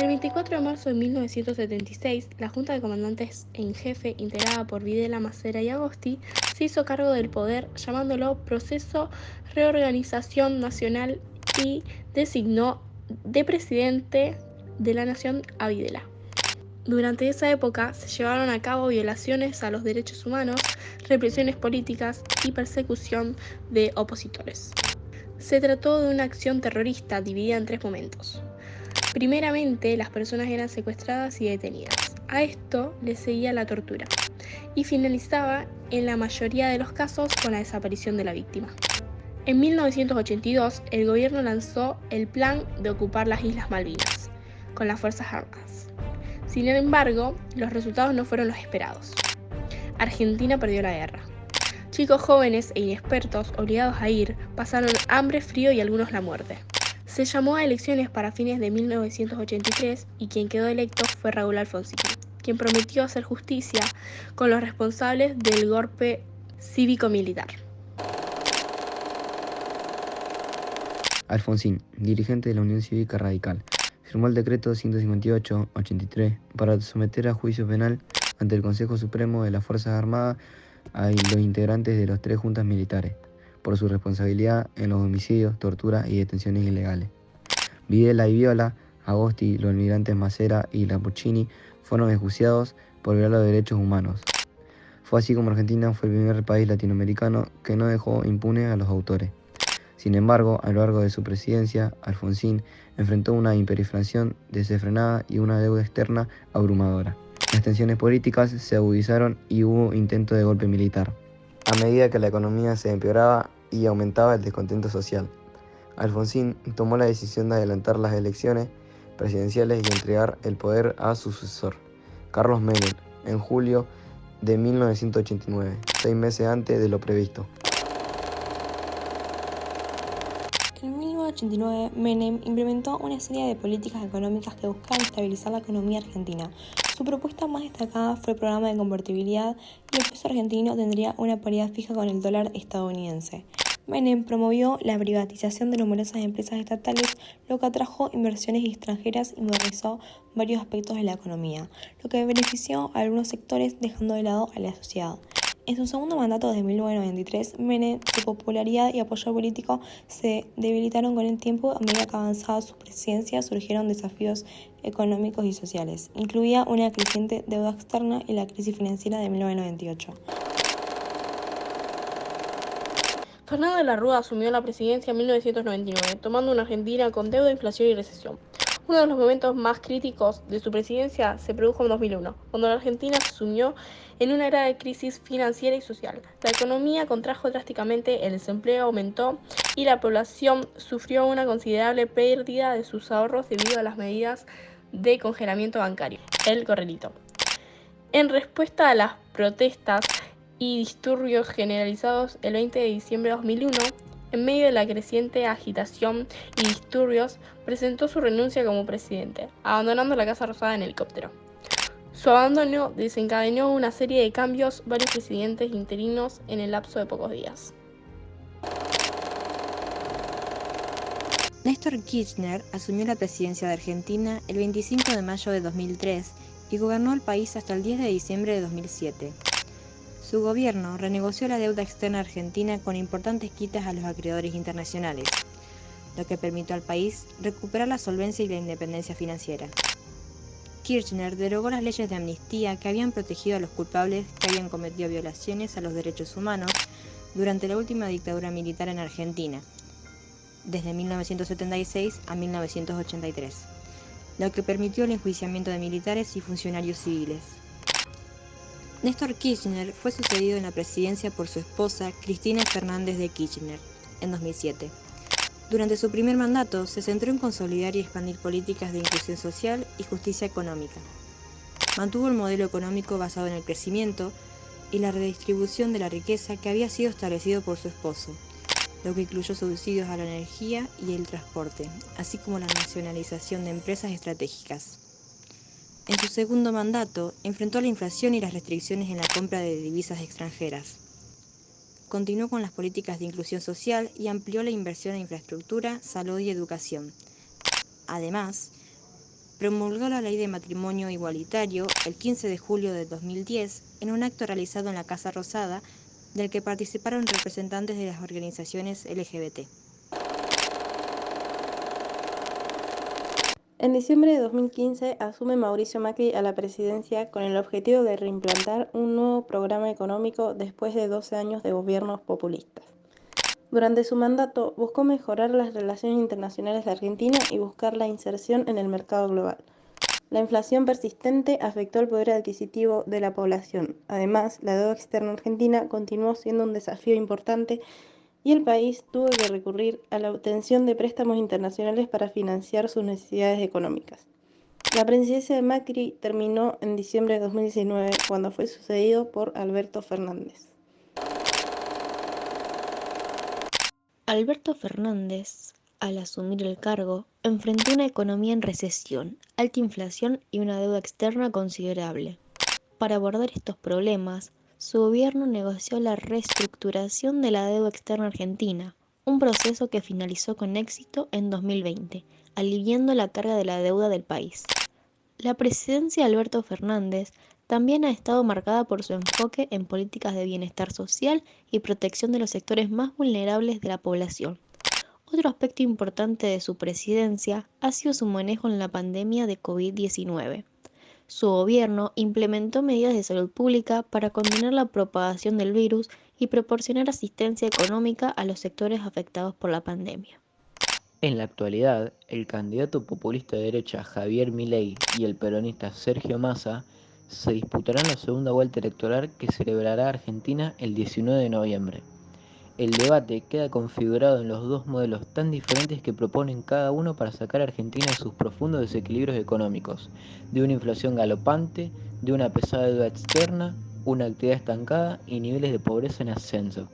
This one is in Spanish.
El 24 de marzo de 1976, la Junta de Comandantes en Jefe, integrada por Videla, Macera y Agosti, se hizo cargo del poder llamándolo Proceso Reorganización Nacional y designó de presidente de la Nación a Videla. Durante esa época se llevaron a cabo violaciones a los derechos humanos, represiones políticas y persecución de opositores. Se trató de una acción terrorista dividida en 3 momentos. Primeramente, las personas eran secuestradas y detenidas. A esto le seguía la tortura y finalizaba en la mayoría de los casos con la desaparición de la víctima. En 1982, el gobierno lanzó el plan de ocupar las Islas Malvinas con las Fuerzas Armadas. Sin embargo, los resultados no fueron los esperados. Argentina perdió la guerra. Chicos jóvenes e inexpertos obligados a ir pasaron hambre, frío y algunos la muerte. Se llamó a elecciones para fines de 1983 y quien quedó electo fue Raúl Alfonsín, quien prometió hacer justicia con los responsables del golpe cívico-militar. Alfonsín, dirigente de la Unión Cívica Radical, firmó el decreto 158-83 para someter a juicio penal ante el Consejo Supremo de las Fuerzas Armadas a los integrantes de las 3 juntas militares, por su responsabilidad en los homicidios, torturas y detenciones ilegales. Videla y Viola, Agosti, los almirantes Macera y Lamborghini fueron enjuiciados por violar los derechos humanos. Fue así como Argentina fue el primer país latinoamericano que no dejó impune a los autores. Sin embargo, a lo largo de su presidencia, Alfonsín enfrentó una hiperinflación desenfrenada y una deuda externa abrumadora. Las tensiones políticas se agudizaron y hubo intento de golpe militar, a medida que la economía se empeoraba y aumentaba el descontento social. Alfonsín tomó la decisión de adelantar las elecciones presidenciales y entregar el poder a su sucesor, Carlos Menem, en julio de 1989, 6 meses antes de lo previsto. En 1989, Menem implementó una serie de políticas económicas que buscaban estabilizar la economía argentina. Su propuesta más destacada fue el programa de convertibilidad y el peso argentino tendría una paridad fija con el dólar estadounidense. Menem promovió la privatización de numerosas empresas estatales, lo que atrajo inversiones extranjeras y modernizó varios aspectos de la economía, lo que benefició a algunos sectores dejando de lado a la sociedad. En su segundo mandato desde 1993, Menem, su popularidad y apoyo político se debilitaron con el tiempo. A medida que avanzaba su presidencia, surgieron desafíos económicos y sociales. Incluía una creciente deuda externa y la crisis financiera de 1998. Fernando de la Rúa asumió la presidencia en 1999, tomando una Argentina con deuda, inflación y recesión. Uno de los momentos más críticos de su presidencia se produjo en 2001, cuando la Argentina se sumió en una era de crisis financiera y social. La economía contrajo drásticamente, el desempleo aumentó y la población sufrió una considerable pérdida de sus ahorros debido a las medidas de congelamiento bancario, el corralito. En respuesta a las protestas y disturbios generalizados el 20 de diciembre de 2001, en medio de la creciente agitación y disturbios, presentó su renuncia como presidente, abandonando la Casa Rosada en helicóptero. Su abandono desencadenó una serie de cambios, varios presidentes interinos en el lapso de pocos días. Néstor Kirchner asumió la presidencia de Argentina el 25 de mayo de 2003 y gobernó el país hasta el 10 de diciembre de 2007. Su gobierno renegoció la deuda externa argentina con importantes quitas a los acreedores internacionales, lo que permitió al país recuperar la solvencia y la independencia financiera. Kirchner derogó las leyes de amnistía que habían protegido a los culpables que habían cometido violaciones a los derechos humanos durante la última dictadura militar en Argentina, desde 1976 a 1983, lo que permitió el enjuiciamiento de militares y funcionarios civiles. Néstor Kirchner fue sucedido en la presidencia por su esposa Cristina Fernández de Kirchner en 2007. Durante su primer mandato se centró en consolidar y expandir políticas de inclusión social y justicia económica. Mantuvo el modelo económico basado en el crecimiento y la redistribución de la riqueza que había sido establecido por su esposo, lo que incluyó subsidios a la energía y el transporte, así como la nacionalización de empresas estratégicas. En su segundo mandato, enfrentó la inflación y las restricciones en la compra de divisas extranjeras. Continuó con las políticas de inclusión social y amplió la inversión en infraestructura, salud y educación. Además, promulgó la Ley de Matrimonio Igualitario el 15 de julio de 2010 en un acto realizado en la Casa Rosada, del que participaron representantes de las organizaciones LGBT. En diciembre de 2015 asume Mauricio Macri a la presidencia con el objetivo de reimplantar un nuevo programa económico después de 12 años de gobiernos populistas. Durante su mandato buscó mejorar las relaciones internacionales de Argentina y buscar la inserción en el mercado global. La inflación persistente afectó el poder adquisitivo de la población. Además, la deuda externa argentina continuó siendo un desafío importante y el país tuvo que recurrir a la obtención de préstamos internacionales para financiar sus necesidades económicas. La presidencia de Macri terminó en diciembre de 2019, cuando fue sucedido por Alberto Fernández. Alberto Fernández, al asumir el cargo, enfrentó una economía en recesión, alta inflación y una deuda externa considerable. Para abordar estos problemas, su gobierno negoció la reestructuración de la deuda externa argentina, un proceso que finalizó con éxito en 2020, aliviando la carga de la deuda del país. La presidencia de Alberto Fernández también ha estado marcada por su enfoque en políticas de bienestar social y protección de los sectores más vulnerables de la población. Otro aspecto importante de su presidencia ha sido su manejo en la pandemia de COVID-19. Su gobierno implementó medidas de salud pública para contener la propagación del virus y proporcionar asistencia económica a los sectores afectados por la pandemia. En la actualidad, el candidato populista de derecha Javier Milei y el peronista Sergio Massa se disputarán la segunda vuelta electoral que celebrará Argentina el 19 de noviembre. El debate queda configurado en los dos modelos tan diferentes que proponen cada uno para sacar a Argentina de sus profundos desequilibrios económicos, de una inflación galopante, de una pesada deuda externa, una actividad estancada y niveles de pobreza en ascenso.